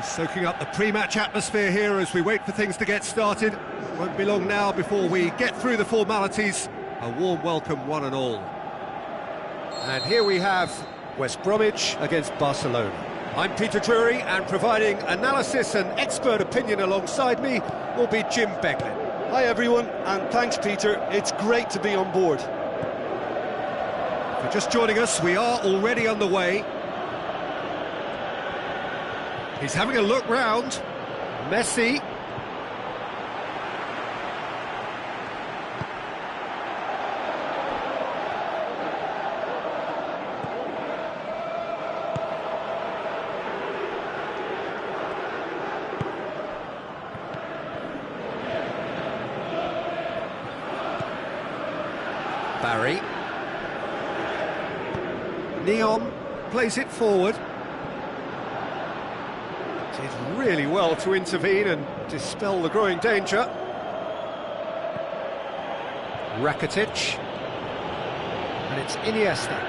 Soaking up the pre-match atmosphere here as we wait for things to get started. Won't be long now before we get through the formalities. A warm welcome, one and all. And here we have West Bromwich against Barcelona. I'm Peter Drury, and providing analysis and expert opinion alongside me will be Jim Beglin. Hi everyone, and thanks Peter, it's great to be on board. For just joining us, we are already underway. He's having a look round. Messi. Barry. Neon plays it forward. Did really well to intervene and dispel the growing danger. Rakitic. And it's Iniesta.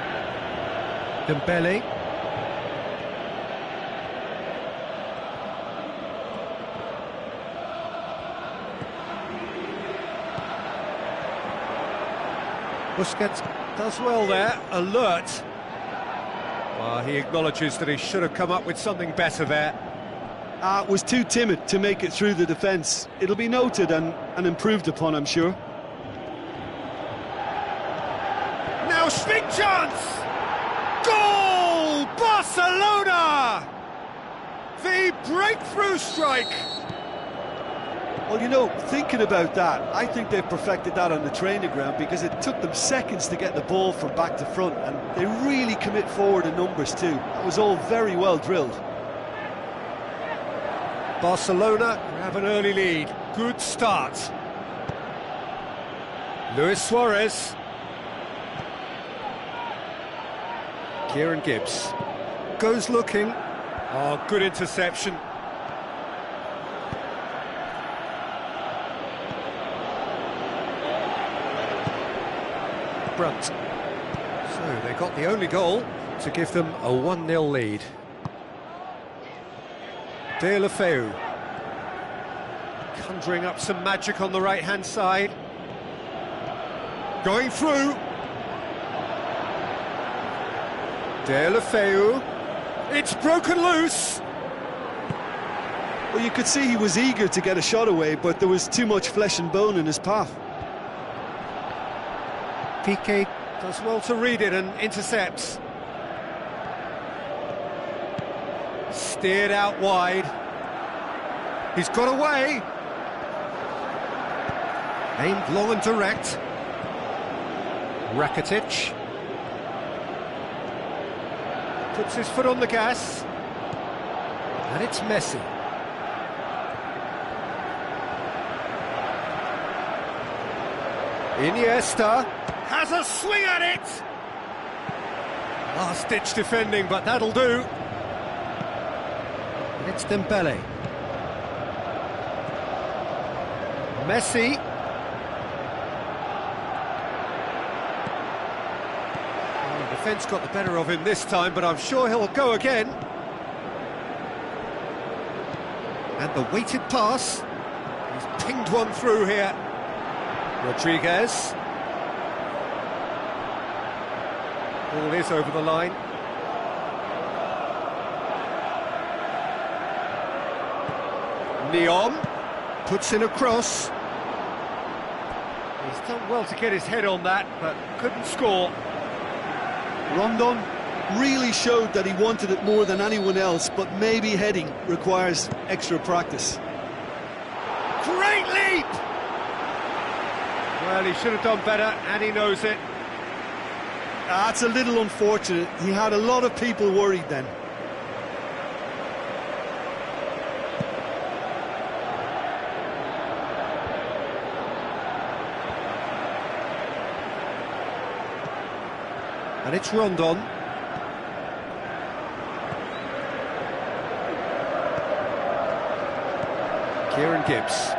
Dembele. Busquets does well there, alert. Well, he acknowledges that he should have come up with something better there. Was too timid to make it through the defence. It'll be noted and improved upon, I'm sure. Now, big chance! Goal! Barcelona! The breakthrough strike! Well, you know, thinking about that, I think they've perfected that on the training ground because it took them seconds to get the ball from back to front, and they really commit forward in numbers too. That was all very well drilled. Barcelona have an early lead. Good start. Luis Suarez. Kieran Gibbs. Goes looking. Oh, good interception. Brunt. So they got the only goal to give them a 1-0 lead. Deulofeu, conjuring up some magic on the right-hand side. Going through. Deulofeu. It's broken loose. Well, you could see he was eager to get a shot away, but there was too much flesh and bone in his path. Piqué does well to read it and intercepts. Steered out wide. He's got away. Aimed long and direct. Rakitic. Puts his foot on the gas. And it's Messi. Iniesta has a swing at it. Last-ditch defending, but that'll do. It's Dembele. Messi. Well, the defence got the better of him this time, but I'm sure he'll go again. And the weighted pass. He's pinged one through here. Rodriguez. Ball is over the line. Neon puts in a cross. He's done well to get his head on that, but couldn't score. Rondon really showed that he wanted it more than anyone else, but maybe heading requires extra practice. Great leap! Well, he should have done better, and he knows it. That's a little unfortunate. He had a lot of people worried then. And it's Rondon. Kieran Gibbs.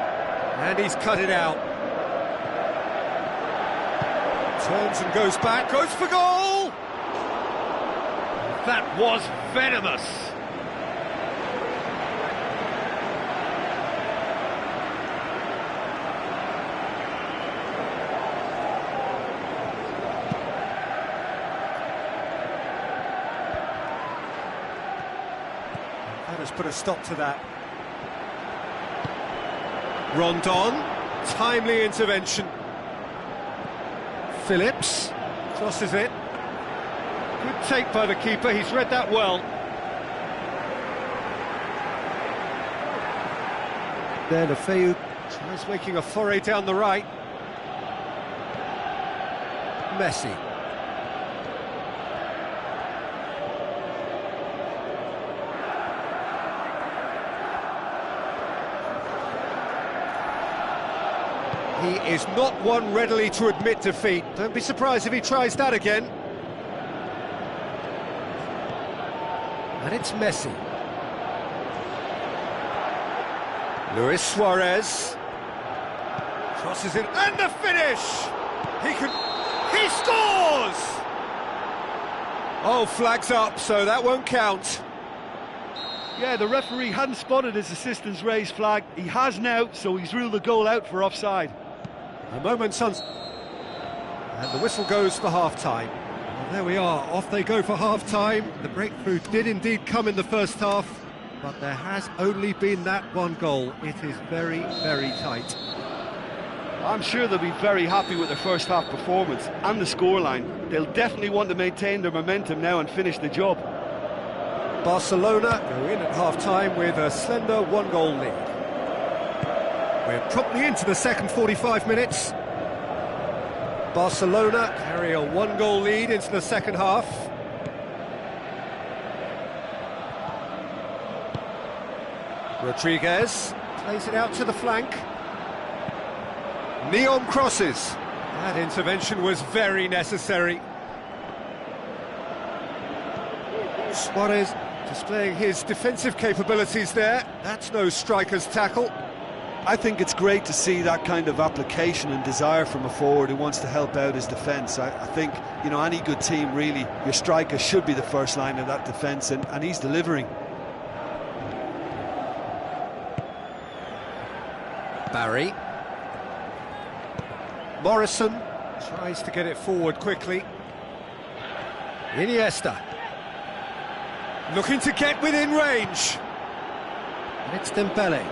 And he's cut it out. Turns and goes back, goes for goal! That was venomous. Let us put a stop to that. Rondon, timely intervention. Phillips crosses it. Good take by the keeper, he's read that well. There, Lefeu tries making a foray down the right. Messi. He is not one readily to admit defeat. Don't be surprised if he tries that again. And it's Messi. Luis Suarez. Crosses it, and the finish! He scores! Oh, flags up, so that won't count. Yeah, the referee hadn't spotted his assistant's raised flag. He has now, so he's ruled the goal out for offside. A moment's and the whistle goes for half-time. Well, there we are, off they go for half-time. The breakthrough did indeed come in the first half, but there has only been that one goal. It is very, very tight. I'm sure they'll be very happy with their first half performance and the scoreline. They'll definitely want to maintain their momentum now and finish the job. Barcelona go in at half-time with a slender one-goal lead. We're promptly into the second 45 minutes. Barcelona carry a one-goal lead into the second half. Rodriguez plays it out to the flank. Neom crosses. That intervention was very necessary. Suarez displaying his defensive capabilities there. That's no striker's tackle. I think it's great to see that kind of application and desire from a forward who wants to help out his defence. I think, you know, any good team, really, your striker should be the first line of that defence, and he's delivering. Barry. Morrison tries to get it forward quickly. Iniesta. Looking to get within range. And it's Dembele.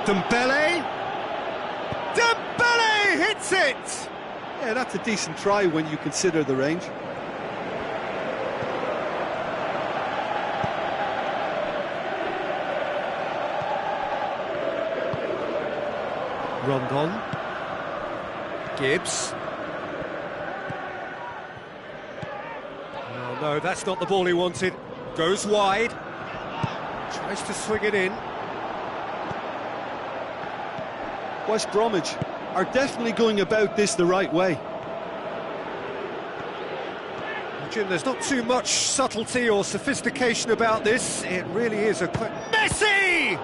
Dembele hits it! Yeah, that's a decent try when you consider the range. Rondon. Gibbs. Oh no, that's not the ball he wanted. Goes wide. Tries to swing it in. West Bromwich are definitely going about this the right way. Jim, there's not too much subtlety or sophistication about this. It really is a quick... Messi!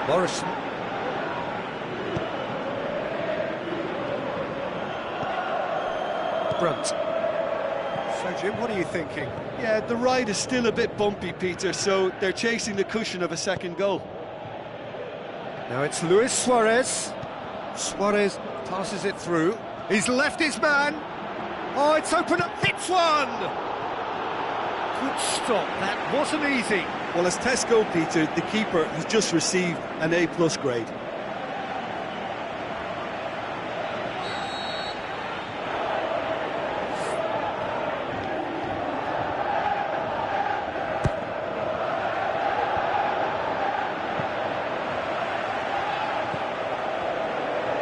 Morrison. Brunt. So, Jim, what are you thinking? Yeah, the ride is still a bit bumpy, Peter, so they're chasing the cushion of a second goal. Now it's Luis Suarez. Suarez passes it through. He's left his man. Oh, it's open up. Hits one! Good stop. That wasn't easy. Well, as Tesco, Peter, the keeper has just received an A+ grade.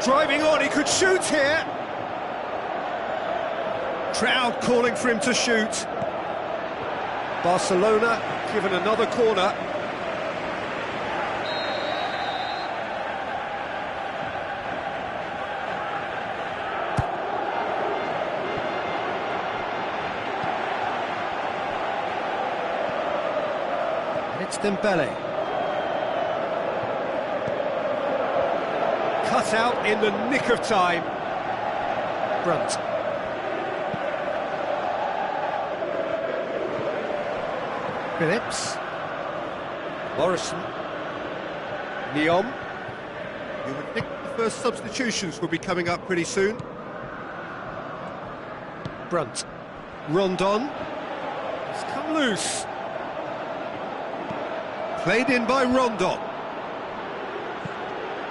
Driving on, he could shoot here. Crowd calling for him to shoot. Barcelona given another corner. And it's Dembele. Cut out in the nick of time. Brunt. Phillips. Morrison. Neom. You would think the first substitutions will be coming up pretty soon. Brunt. Rondon. It's come loose. Played in by Rondon.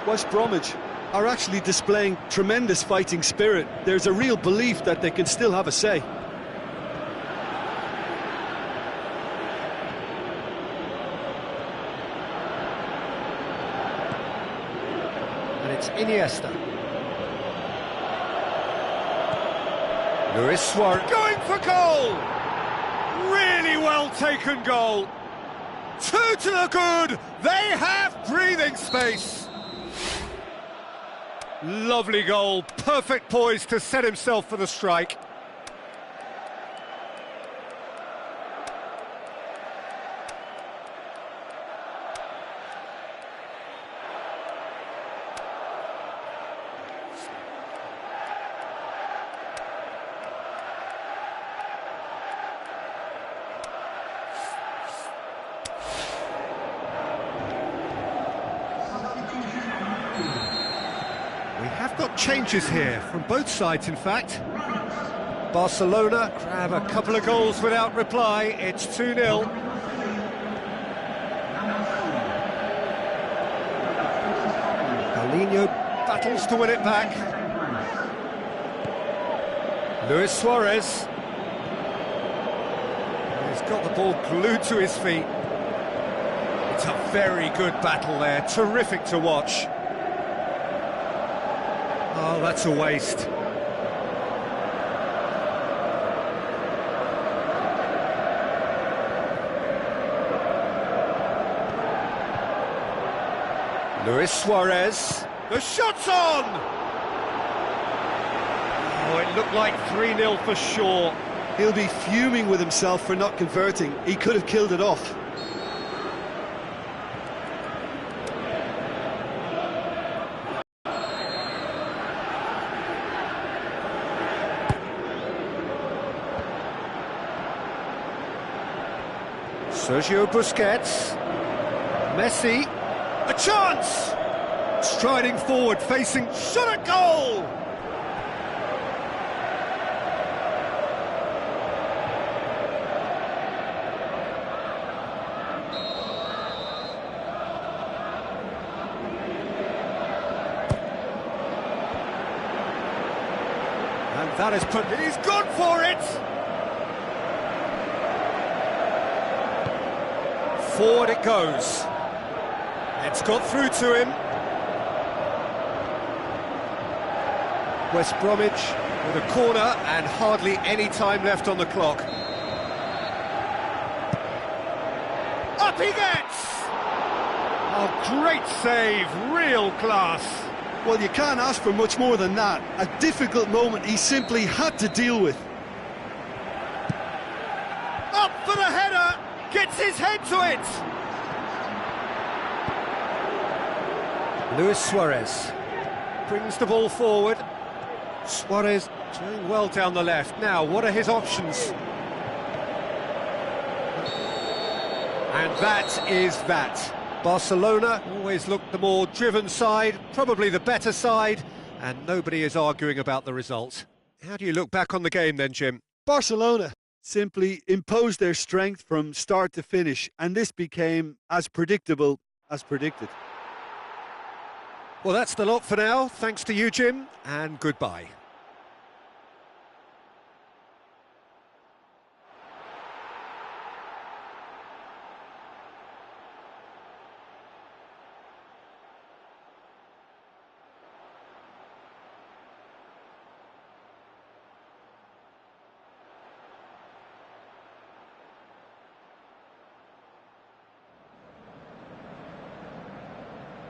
West Bromwich are actually displaying tremendous fighting spirit. There's a real belief that they can still have a say. And it's Iniesta. Luis Suarez going for goal! Really well taken goal. 2 to the good. They have breathing space. Lovely goal. Perfect poise to set himself for the strike. We have got changes here, from both sides in fact. Barcelona grab a couple of goals without reply, it's 2-0. Paulinho battles to win it back. Luis Suarez. He's got the ball glued to his feet. It's a very good battle there, terrific to watch. Oh, that's a waste. Luis Suarez. The shot's on! Oh, it looked like 3-0 for sure. He'll be fuming with himself for not converting. He could have killed it off. Sergio Busquets. Messi. A chance! Striding forward, facing... Shot at goal! And that is put... He's gone for it! Forward it goes. It's got through to him. West Bromwich with a corner and hardly any time left on the clock. Up he gets! Oh, great save, real class. Well, you can't ask for much more than that. A difficult moment he simply had to deal with. Up for the header! Gets his head to it! Luis Suarez brings the ball forward. Suarez doing well down the left. Now, what are his options? And that is that. Barcelona always looked the more driven side, probably the better side, and nobody is arguing about the result. How do you look back on the game then, Jim? Barcelona simply imposed their strength from start to finish, and this became as predictable as predicted. Well, that's the lot for now. Thanks to you, Jim, and goodbye.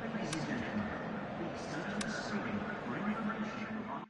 Ladies and gentlemen, please turn to the screen for information on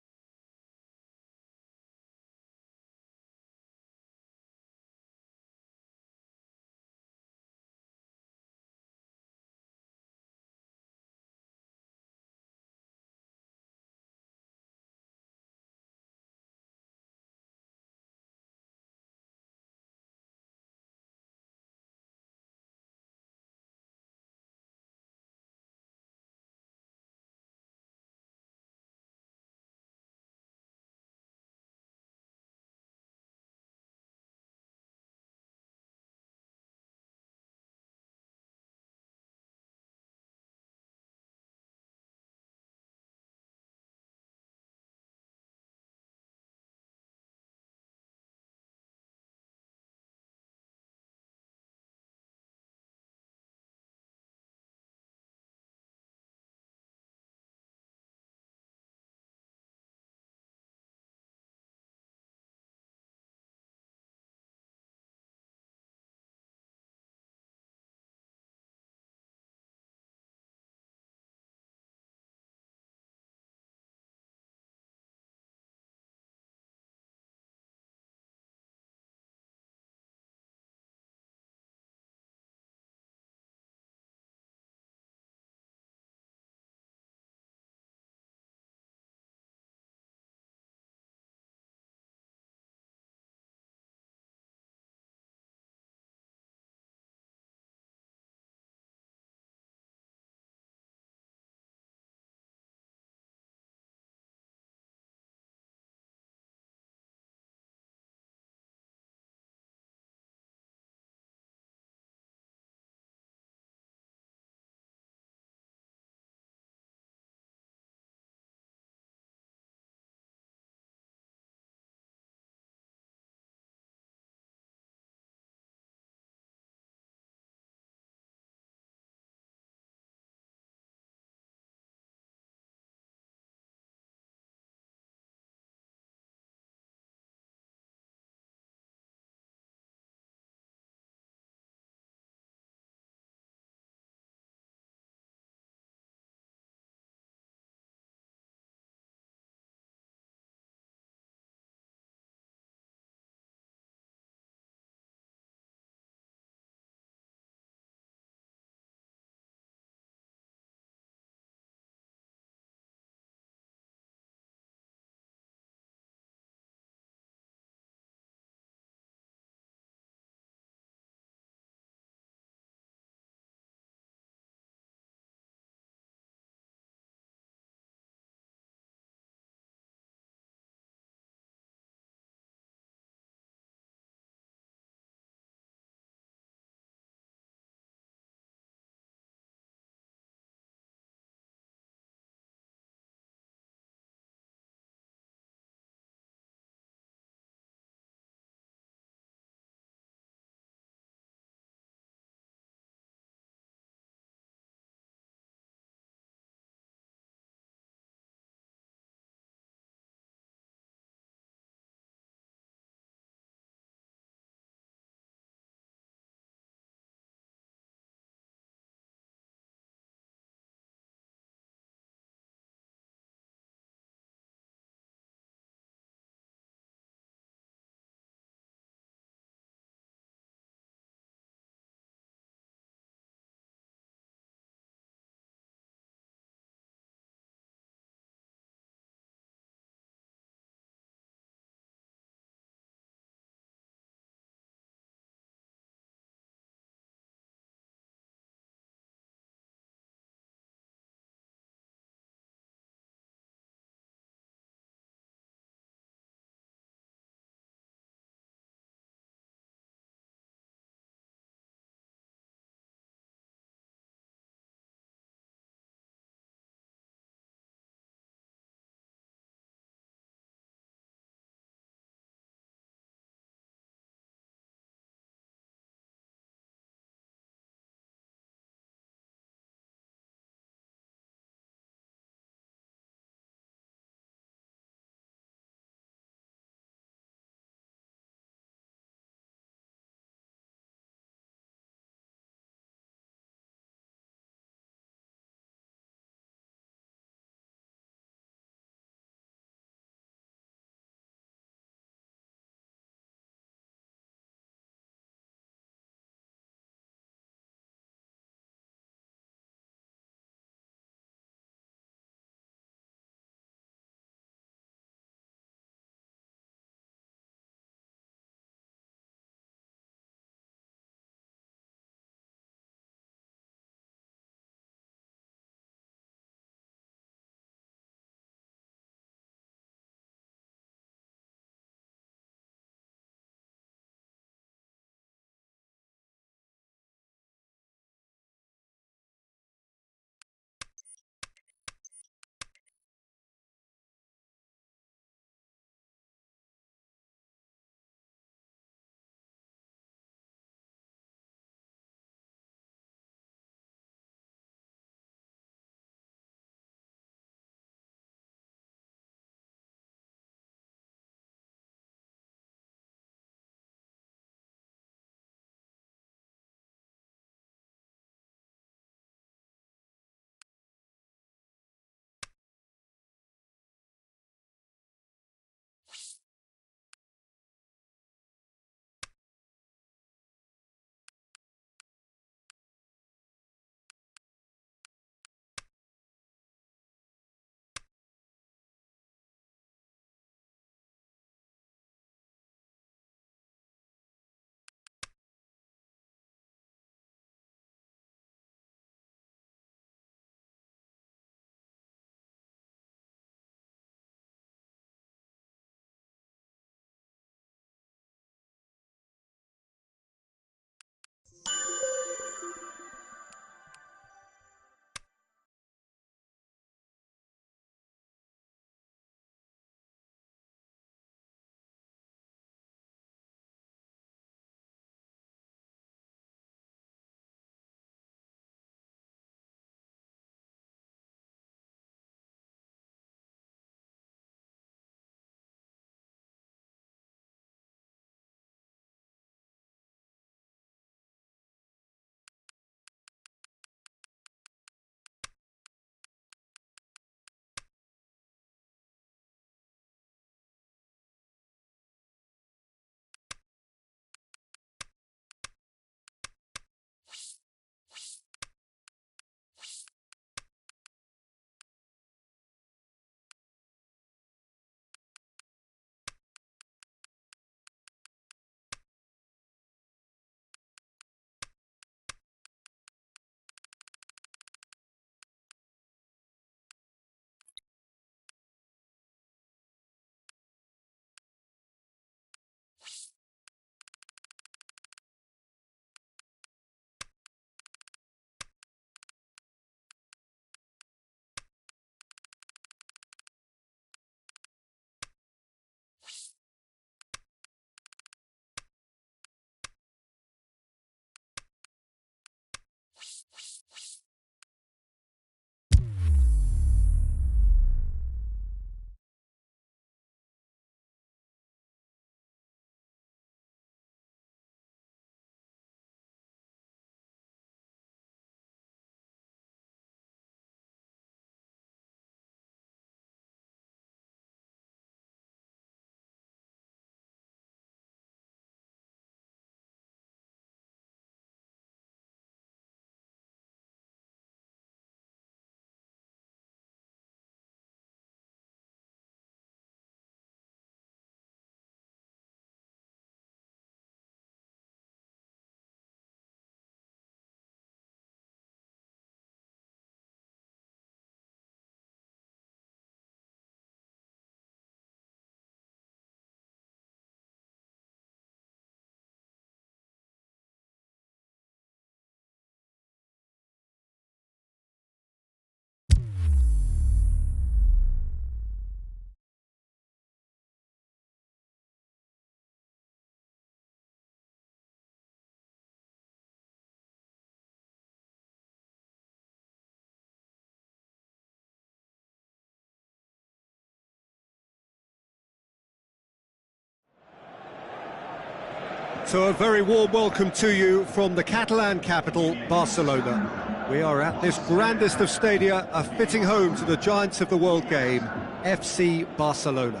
So a very warm welcome to you from the Catalan capital, Barcelona. We are at this grandest of stadia, a fitting home to the giants of the world game, FC Barcelona.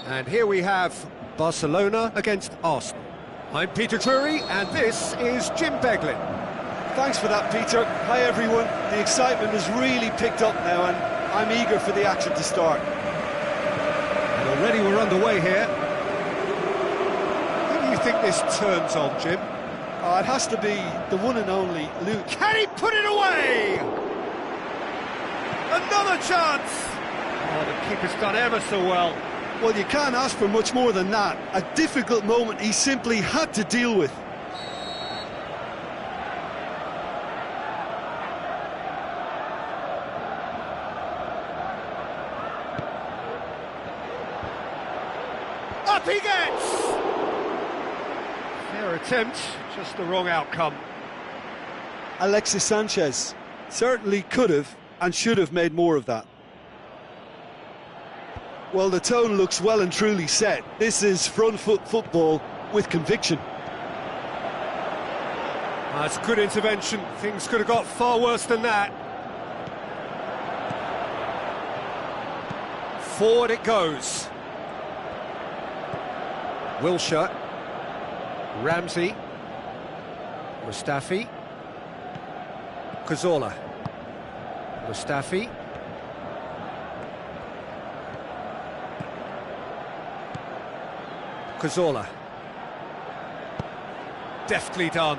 And here we have Barcelona against Arsenal. I'm Peter Drury, and this is Jim Beglin. Thanks for that, Peter. Hi, everyone. The excitement has really picked up now, and I'm eager for the action to start. And already we're underway here. Who do you think this turns on, Jim? It has to be the one and only Luke. Can he put it away? Another chance! Oh, the keeper's done ever so well. Well, you can't ask for much more than that. A difficult moment he simply had to deal with. Up he gets! Fair attempt, just the wrong outcome. Alexis Sanchez certainly could have and should have made more of that. Well, the tone looks well and truly set. This is front foot football with conviction. That's good intervention. Things could have got far worse than that. Forward it goes. Wilshere. Ramsey. Mustafi. Cazorla. Mustafi. Cazorla. Deftly done.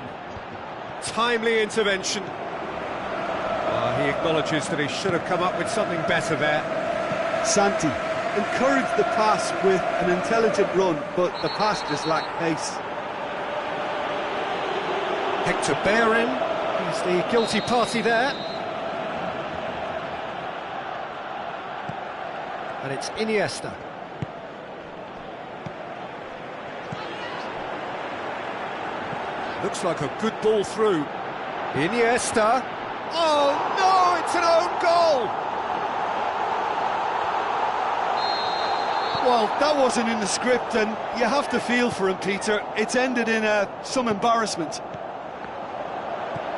Timely intervention. He acknowledges that he should have come up with something better there. Santi encouraged the pass with an intelligent run, but the pass just lacked pace. Hector Bellerin, he's the guilty party there. And it's Iniesta. Looks like a good ball through. Iniesta. Oh no, it's an own goal! Well, that wasn't in the script, and you have to feel for him, Peter. It's ended in some embarrassment.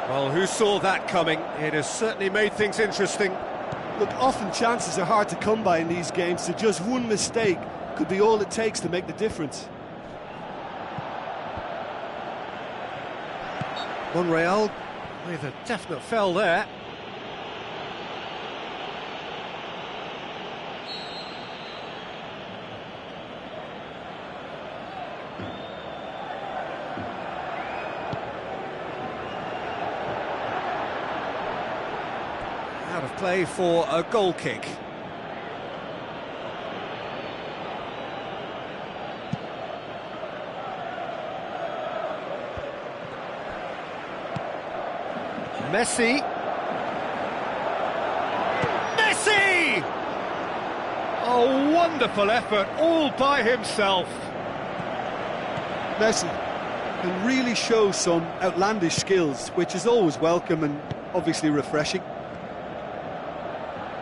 Well, who saw that coming? It has certainly made things interesting. Look, often chances are hard to come by in these games, so just one mistake could be all it takes to make the difference. Monreal with a definite foul there. Out of play for a goal kick. Messi! Messi! A wonderful effort, all by himself. Messi can really show some outlandish skills, which is always welcome and obviously refreshing.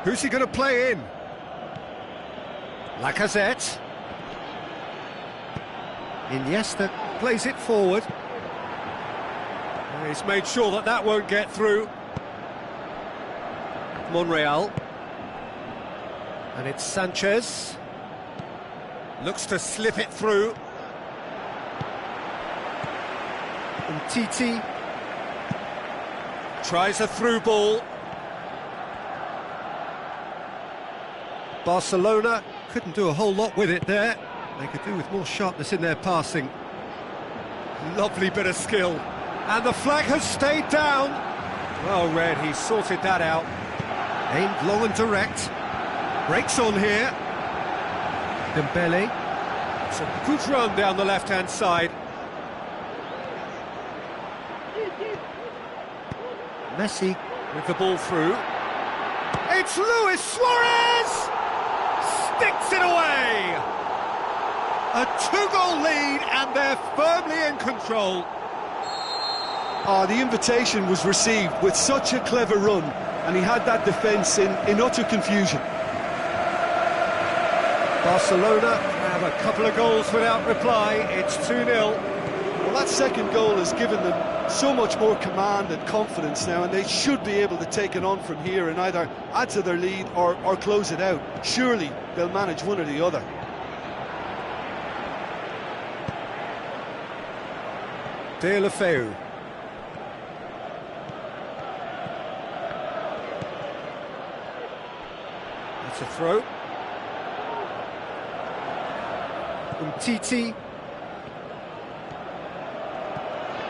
Who's he going to play in? Lacazette. Iniesta plays it forward. He's made sure that that won't get through. Monreal. And it's Sanchez. Looks to slip it through. And Titi. Tries a through ball. Barcelona couldn't do a whole lot with it there. They could do with more sharpness in their passing. Lovely bit of skill. And the flag has stayed down. Well read, he sorted that out. Aimed long and direct. Breaks on here. Dembele. It's a good run down the left-hand side. Messi with the ball through. It's Luis Suarez! Sticks it away! A two-goal lead, and they're firmly in control. The invitation was received with such a clever run, and he had that defence in utter confusion. Barcelona have a couple of goals without reply. It's 2-0. Well, that second goal has given them so much more command and confidence now, and they should be able to take it on from here and either add to their lead or close it out. Surely they'll manage one or the other. De La Feu. That's a throw. Umtiti.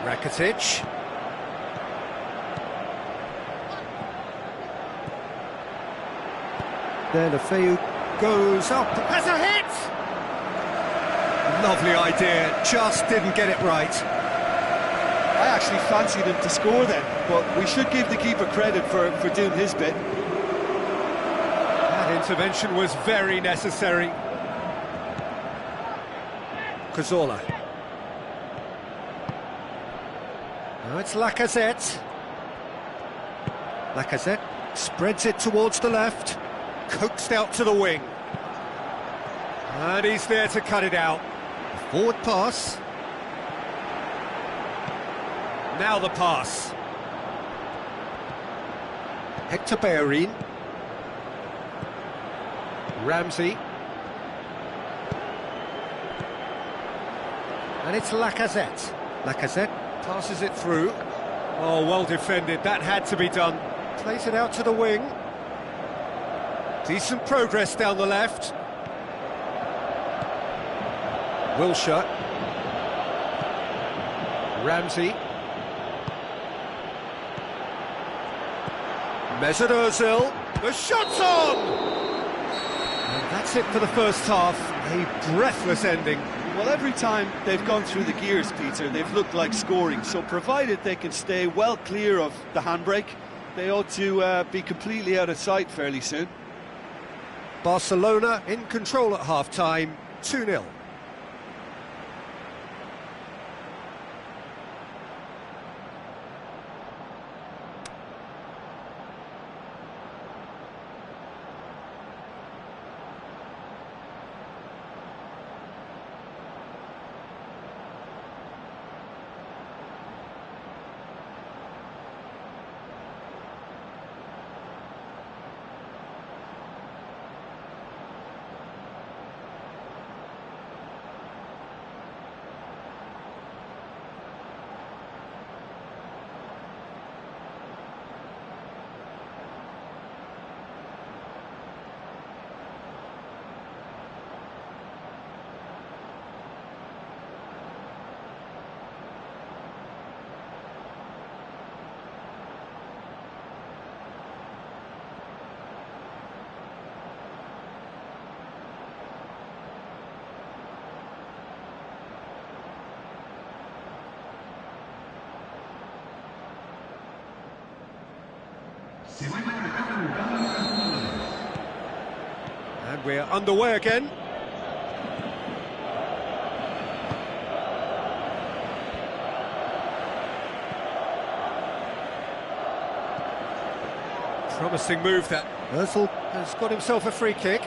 Rakitic. De La Feu goes up. Has a hit! Lovely idea, just didn't get it right. I actually fancied him to score then, but we should give the keeper credit for doing his bit. That intervention was very necessary. Cazorla. Now it's Lacazette. Lacazette spreads it towards the left, coaxed out to the wing. And he's there to cut it out. Forward pass. Now the pass. Hector Bellerin. Ramsey. And it's Lacazette. Lacazette passes it through. Oh, well defended. That had to be done. Plays it out to the wing. Decent progress down the left. Wilshere. Ramsey. Mesut Ozil. The shot's on! And that's it for the first half. A breathless ending. Well, every time they've gone through the gears, Peter, they've looked like scoring. So provided they can stay well clear of the handbrake, they ought to be completely out of sight fairly soon. Barcelona in control at half-time, 2-0. And we're underway again. Promising move that. Ozil has got himself a free kick.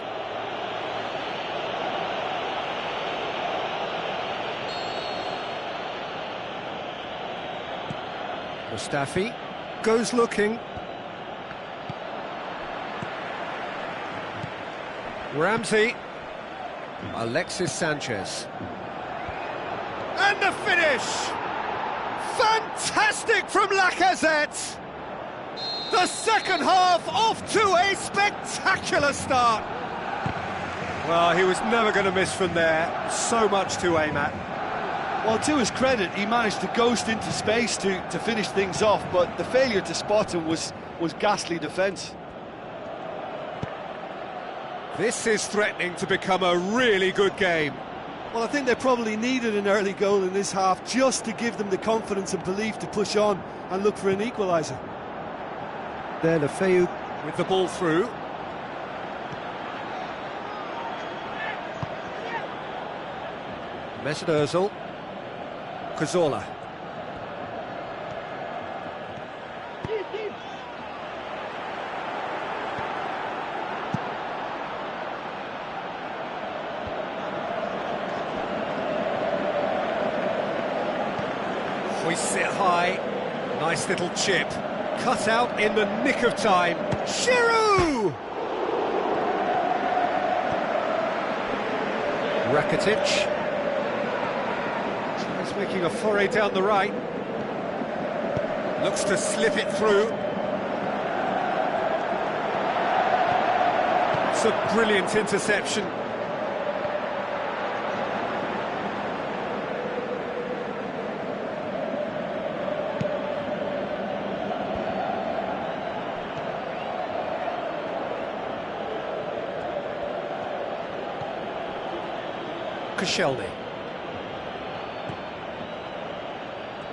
Mustafi goes looking. Ramsey. Alexis Sanchez. And the finish! Fantastic from Lacazette! The second half off to a spectacular start. Well, he was never going to miss from there. So much to aim at. Well, to his credit, he managed to ghost into space to finish things off, but the failure to spot him was ghastly defence. This is threatening to become a really good game. Well, I think they probably needed an early goal in this half just to give them the confidence and belief to push on and look for an equaliser. De La Feu with the ball through. Mesut Ozil. Cazorla. hoists it high. Nice little chip. Cut out in the nick of time. Giroud! Rakitic. He's making a foray down the right. Looks to slip it through. It's a brilliant interception. Koscielny.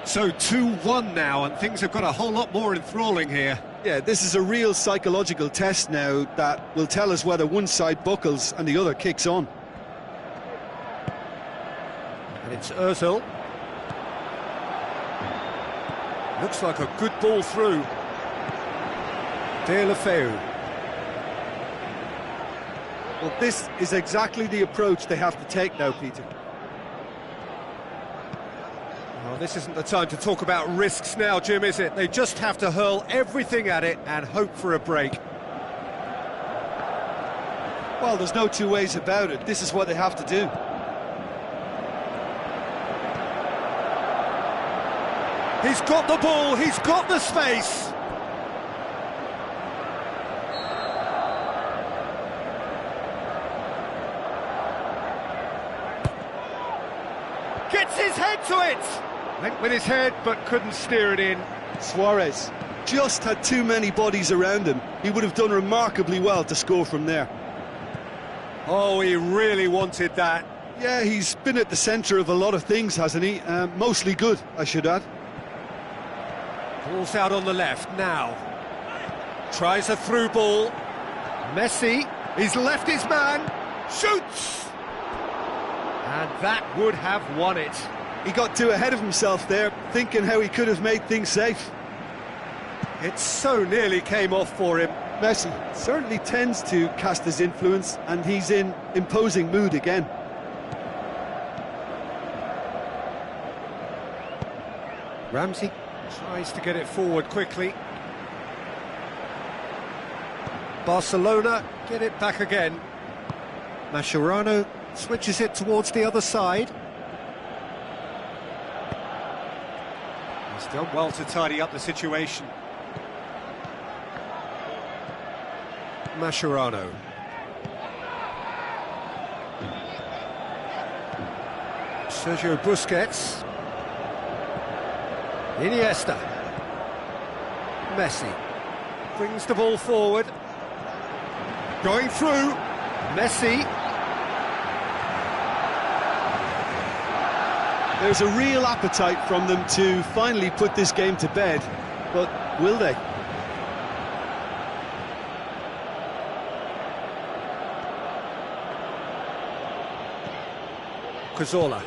So 2-1 now, and things have got a whole lot more enthralling here. Yeah, this is a real psychological test now that will tell us whether one side buckles and the other kicks on. And it's Ozil. Looks like a good ball through. Deulofeu. Well, this is exactly the approach they have to take now, Peter. Well, this isn't the time to talk about risks now, Jim, is it? They just have to hurl everything at it and hope for a break. Well, there's no two ways about it. This is what they have to do. He's got the ball, he's got the space. Gets his head to it! Went with his head, but couldn't steer it in. Suarez just had too many bodies around him. He would have done remarkably well to score from there. Oh, he really wanted that. Yeah, he's been at the centre of a lot of things, hasn't he? Mostly good, I should add. Ball's out on the left now. Tries a through ball. Messi, he's left his man. Shoots! And that would have won it. He got too ahead of himself there, thinking how he could have made things safe. It so nearly came off for him. Messi certainly tends to cast his influence, and he's in imposing mood again. Ramsey tries to get it forward quickly. Barcelona get it back again. Mascherano switches it towards the other side. He's done well to tidy up the situation. Mascherano. Sergio Busquets. Iniesta. Messi. Brings the ball forward. Going through. Messi. There's a real appetite from them to finally put this game to bed, but will they? Cazorla.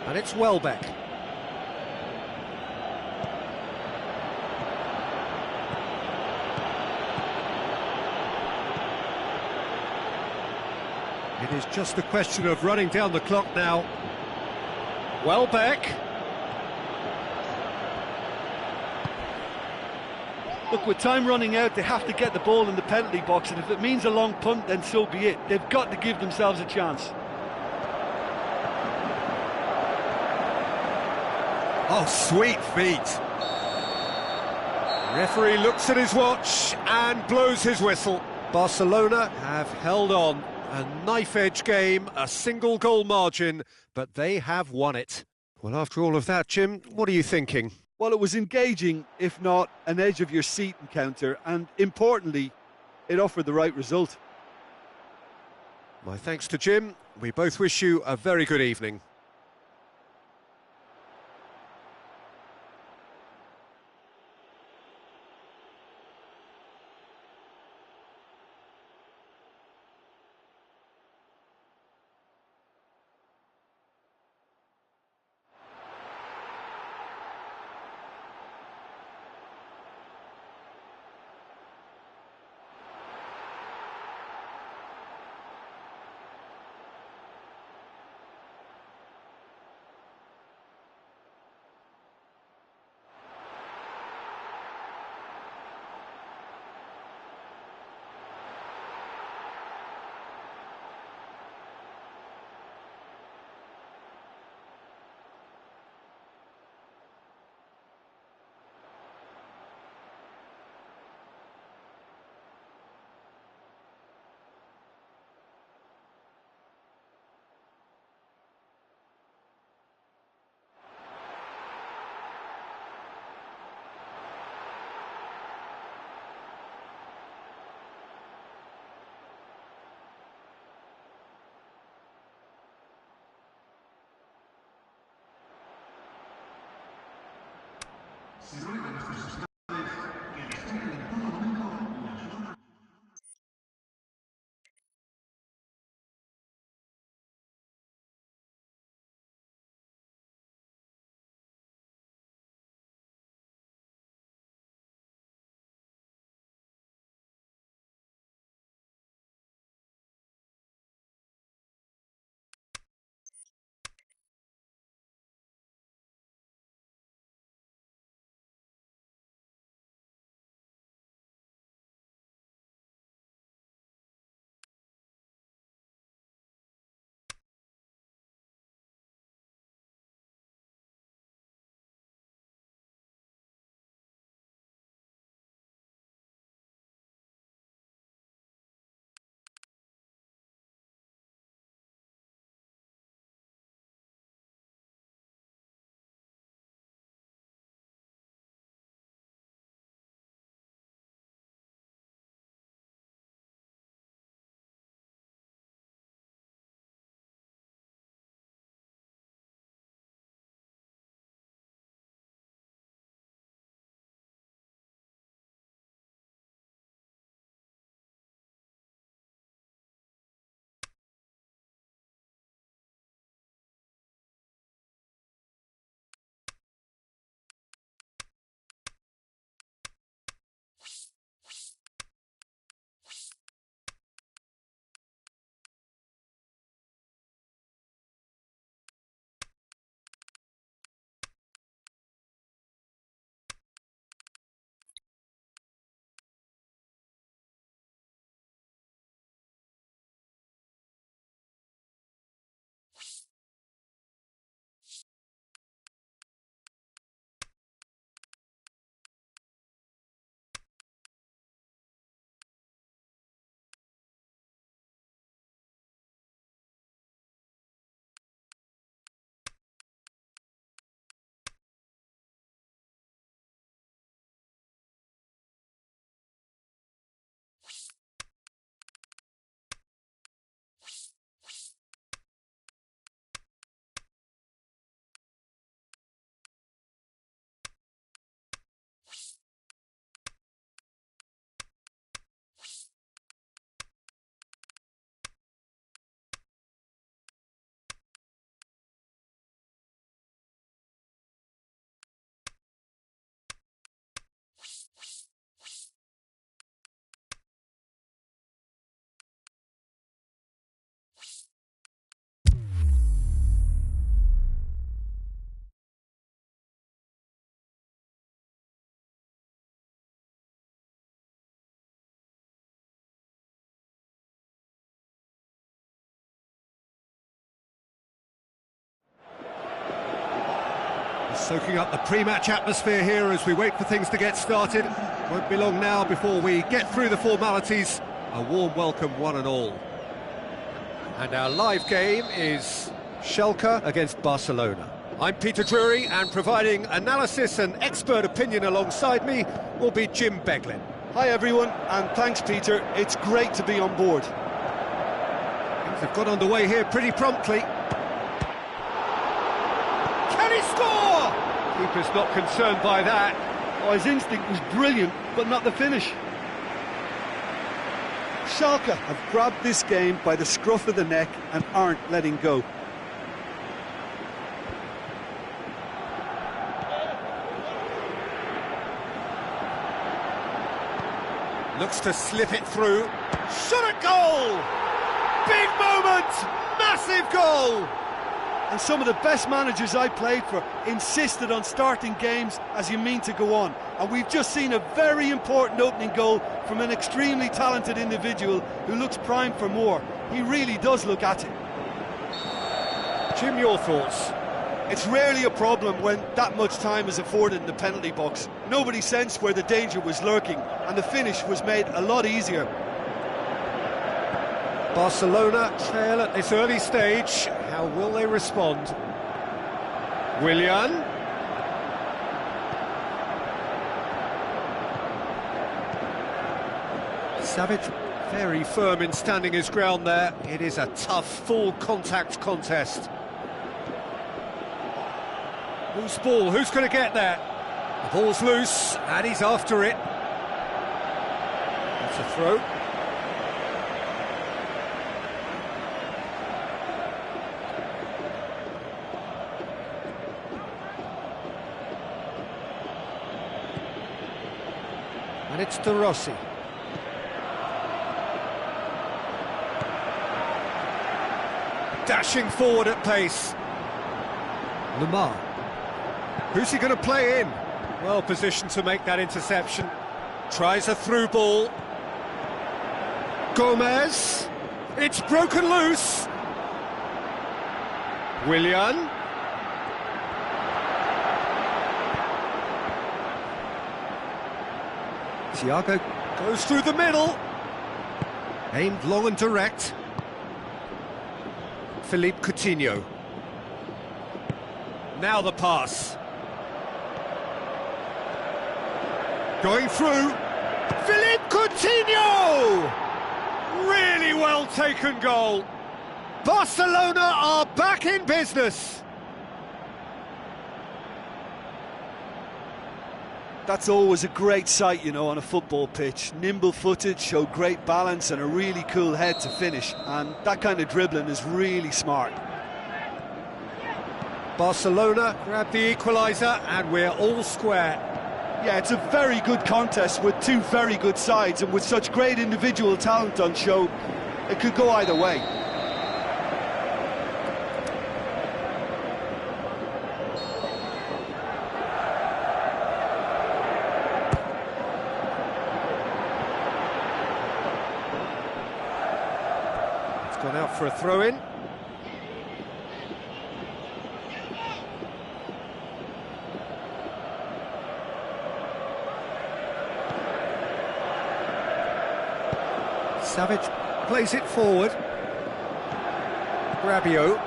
And it's Welbeck. It is just a question of running down the clock now. Welbeck. Look, with time running out, they have to get the ball in the penalty box, and if it means a long punt, then so be it. They've got to give themselves a chance. Oh, sweet feet. Referee looks at his watch and blows his whistle. Barcelona have held on. A knife-edge game, a single-goal margin, but they have won it. Well, after all of that, Jim, what are you thinking? Well, it was engaging, if not an edge-of-your-seat encounter, and importantly, it offered the right result. My thanks to Jim. We both wish you a very good evening. Soaking up the pre-match atmosphere here as we wait for things to get started. Won't be long now before we get through the formalities. A warm welcome, one and all. And our live game is Schalke against Barcelona. I'm Peter Drury, and providing analysis and expert opinion alongside me will be Jim Beglin. Hi everyone, and thanks Peter, it's great to be on board. Things have got underway here pretty promptly. Can he score? Keeper's not concerned by that. Oh, his instinct was brilliant, but not the finish. Schalke have grabbed this game by the scruff of the neck and aren't letting go. Looks to slip it through. Shot at goal! Big moment! Massive goal! And some of the best managers I played for insisted on starting games as you mean to go on. And we've just seen a very important opening goal from an extremely talented individual who looks primed for more. He really does look at it. Jim, your thoughts? It's rarely a problem when that much time is afforded in the penalty box. Nobody sensed where the danger was lurking, and the finish was made a lot easier. Barcelona trail at this early stage. How will they respond? Willian. Savic very firm in standing his ground there. It is a tough, full contact contest. Whose ball? Who's going to get there? The ball's loose, and he's after it. That's a throw. And it's De Rossi. Dashing forward at pace. Lamar. Who's he going to play in? Well positioned to make that interception. Tries a through ball. Gomez. It's broken loose. Willian. Thiago goes through the middle. Aimed long and direct. Philippe Coutinho. Now the pass. Going through. Philippe Coutinho! Really well taken goal. Barcelona are back in business. That's always a great sight, you know, on a football pitch. Nimble-footed, showed great balance and a really cool head to finish. And that kind of dribbling is really smart. Barcelona grab the equaliser and we're all square. Yeah, it's a very good contest with two very good sides, and with such great individual talent on show, it could go either way. It's gone out for a throw-in. Savage plays it forward. Rabiot.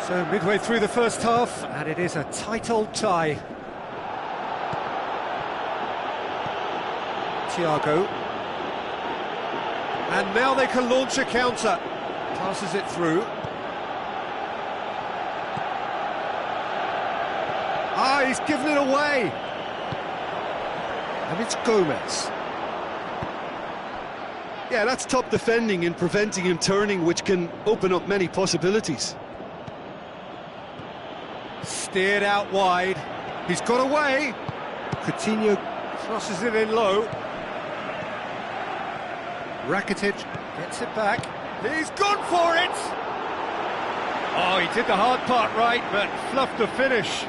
So midway through the first half, and it is a tight old tie. Thiago. And now they can launch a counter. Passes it through. Ah, he's given it away. And it's Gomez. Yeah, that's top defending and preventing him turning, which can open up many possibilities. Steered out wide. He's got away. Coutinho crosses it in low. Rakitic gets it back. He's gone for it! Oh, he did the hard part right, but fluffed the finish.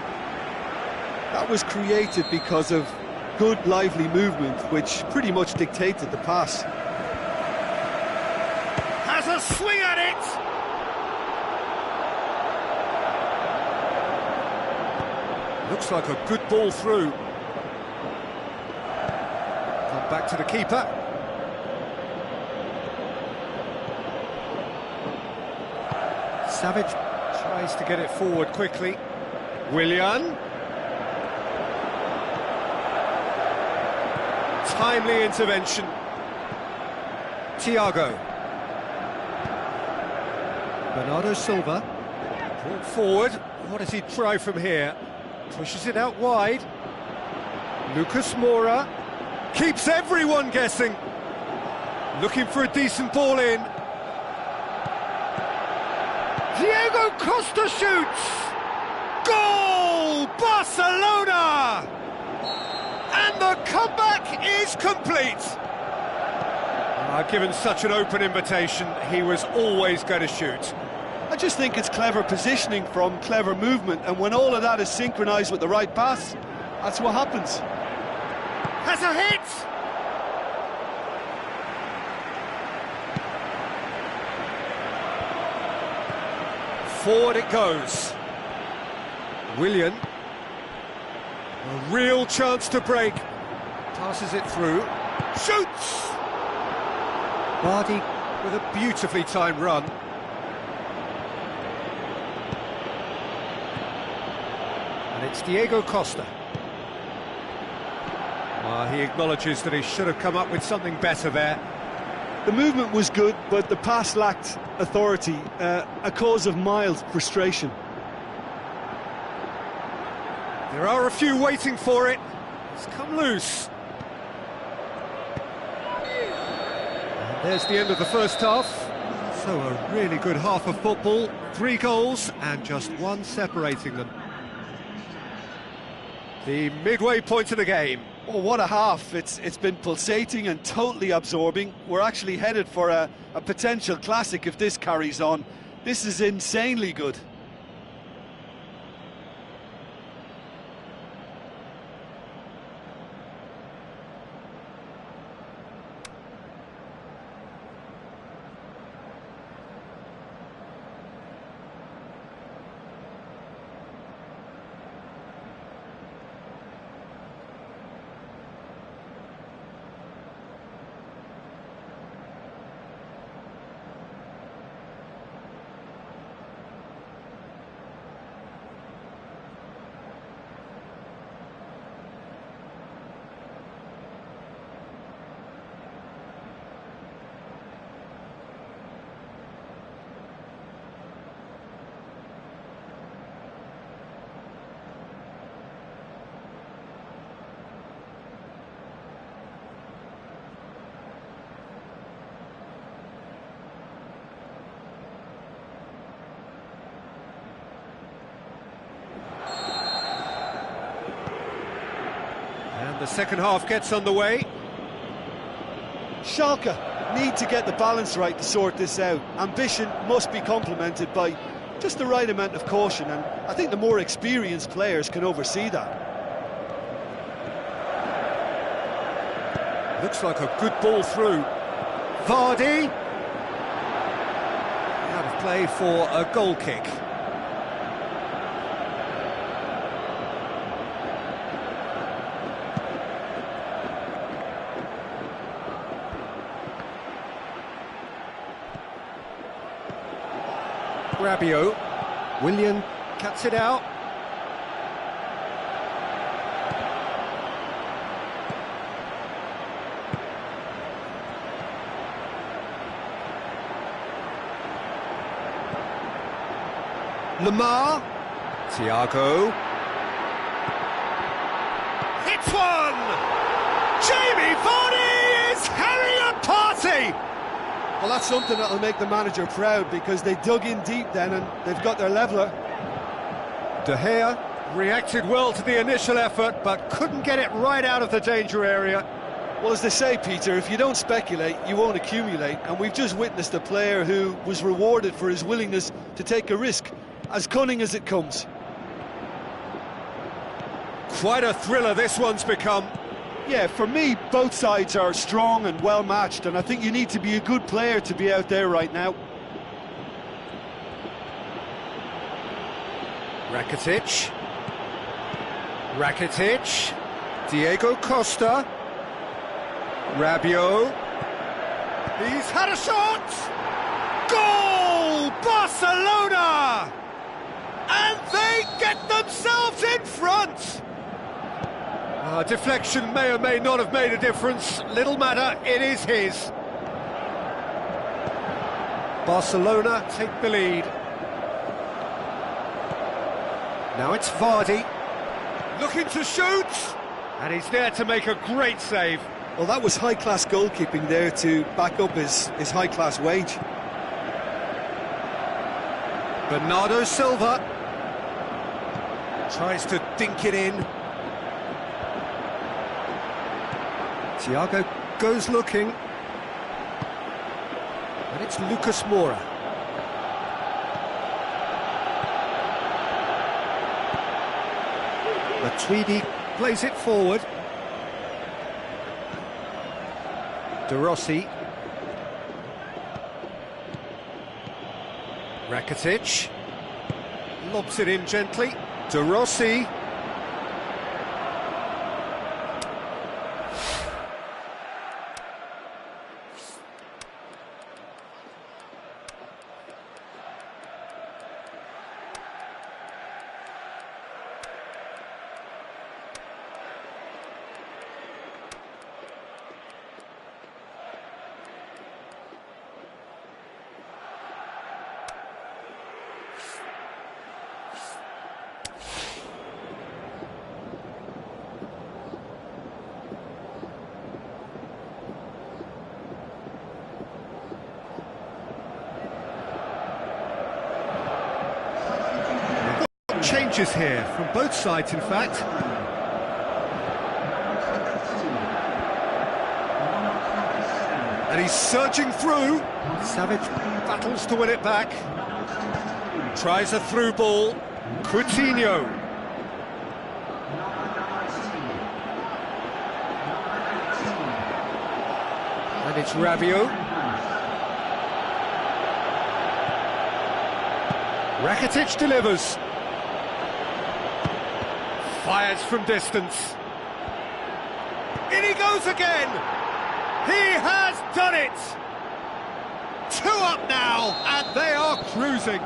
That was created because of good, lively movement, which pretty much dictated the pass. Has a swing at it! Looks like a good ball through. Come back to the keeper. Savage tries to get it forward quickly. Willian. Timely intervention. Thiago. Bernardo Silva. Brought forward. What does he try from here? Pushes it out wide. Lucas Moura. Keeps everyone guessing. Looking for a decent ball in. Diego Costa shoots! Goal! Barcelona! And the comeback is complete! Given such an open invitation, he was always going to shoot. I just think it's clever positioning from clever movement, and when all of that is synchronised with the right pass, that's what happens. Has a hit! Forward it goes. Willian. A real chance to break. Passes it through. Shoots! Vardy with a beautifully timed run. And it's Diego Costa. He acknowledges that he should have come up with something better there. The movement was good, but the pass lacked authority, a cause of mild frustration. There are a few waiting for it. It's come loose. And there's the end of the first half. So a really good half of football. 3 goals and just one separating them. The midway point of the game. Oh, what a half. It's been pulsating and totally absorbing. We're actually headed for a potential classic if this carries on. This is insanely good. And the second half gets underway. Schalke need to get the balance right to sort this out. Ambition must be complemented by just the right amount of caution, and I think the more experienced players can oversee that. Looks like a good ball through. Vardy. Out of play for a goal kick. Rabiot. Willian cuts it out. Lamar. Thiago. Hits one! Jamie Vardy is having a party! Well, that's something that'll make the manager proud, because they dug in deep then and they've got their leveller. De Gea reacted well to the initial effort, but couldn't get it right out of the danger area. Well, as they say, Peter, if you don't speculate, you won't accumulate, and we've just witnessed a player who was rewarded for his willingness to take a risk, as cunning as it comes. Quite a thriller this one's become. Yeah, for me, both sides are strong and well matched, and I think you need to be a good player to be out there right now. Rakitic. Diego Costa. Rabiot. He's had a shot! Goal! Barcelona! And they get themselves in front! Deflection may or may not have made a difference. Little matter, it is his. Barcelona take the lead. Now it's Vardy. Looking to shoot! And he's there to make a great save. Well, that was high-class goalkeeping there to back up his high-class wage. Bernardo Silva tries to dink it in. Thiago goes looking. And it's Lucas Moura. Matuidi plays it forward. De Rossi. Rakitic. Lobs it in gently. De Rossi. changes here, from both sides in fact. And he's surging through. Savage battles to win it back. Tries a through ball. Coutinho. And it's Rabiot. Rakitic delivers. Fires from distance. In he goes again! He has done it! 2 up now, and they are cruising.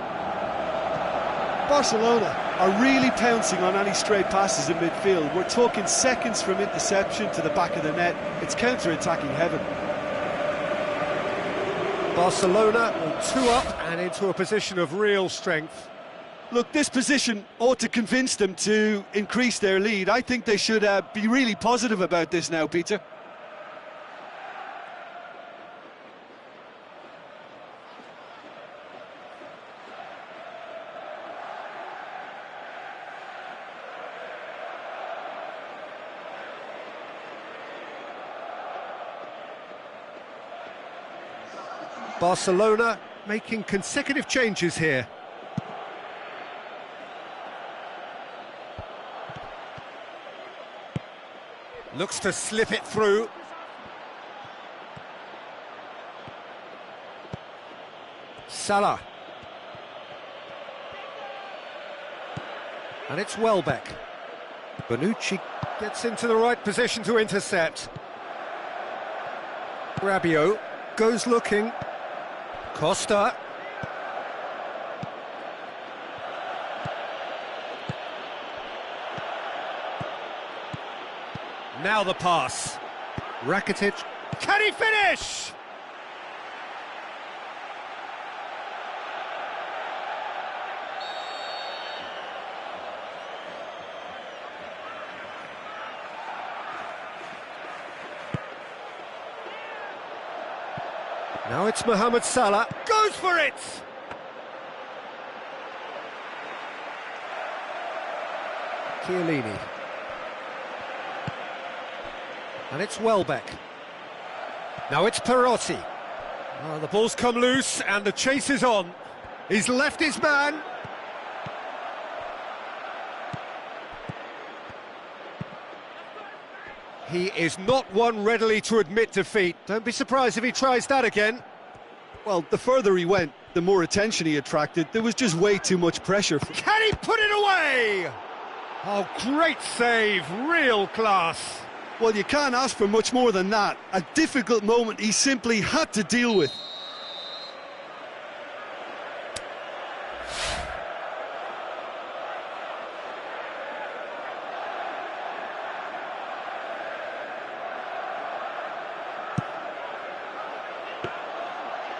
Barcelona are really pouncing on any stray passes in midfield. We're talking seconds from interception to the back of the net. It's counter-attacking heaven. Barcelona all 2 up and into a position of real strength. Look, this position ought to convince them to increase their lead. I think they should be really positive about this now, Peter. Barcelona making consecutive changes here. Looks to slip it through. Salah. And it's Welbeck. Bonucci gets into the right position to intercept. Rabiot goes looking. Costa. Now the pass. Rakitic. Can he finish? Now it's Mohamed Salah. Goes for it! Chiellini. And it's Welbeck. Now it's Perotti. Oh, the ball's come loose and the chase is on. He's left his man. He is not one readily to admit defeat. Don't be surprised if he tries that again. Well, the further he went, the more attention he attracted. There was just way too much pressure. Can he put it away? Oh, great save, real class. Well, you can't ask for much more than that. A difficult moment he simply had to deal with.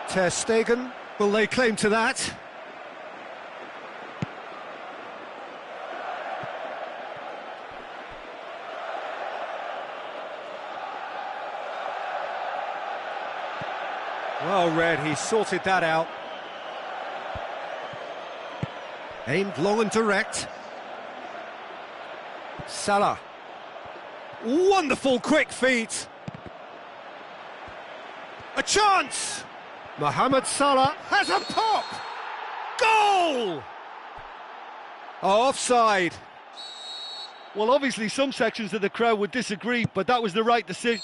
Ter Stegen, will they claim to that? Well read, he sorted that out. Aimed long and direct. Salah. Wonderful quick feet. A chance! Mohamed Salah has a pop! Goal! Offside. Well, obviously some sections of the crowd would disagree, but that was the right decision.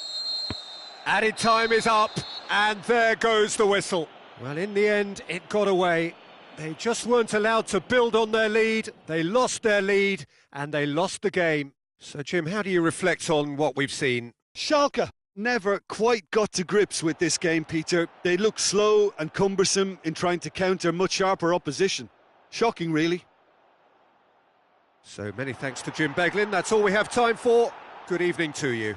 Added time is up, and there goes the whistle. Well, in the end, it got away. They just weren't allowed to build on their lead. They lost their lead, and they lost the game. So, Jim, how do you reflect on what we've seen? Schalke never quite got to grips with this game, Peter. They looked slow and cumbersome in trying to counter much sharper opposition. Shocking, really. So many thanks to Jim Beglin. That's all we have time for. Good evening to you.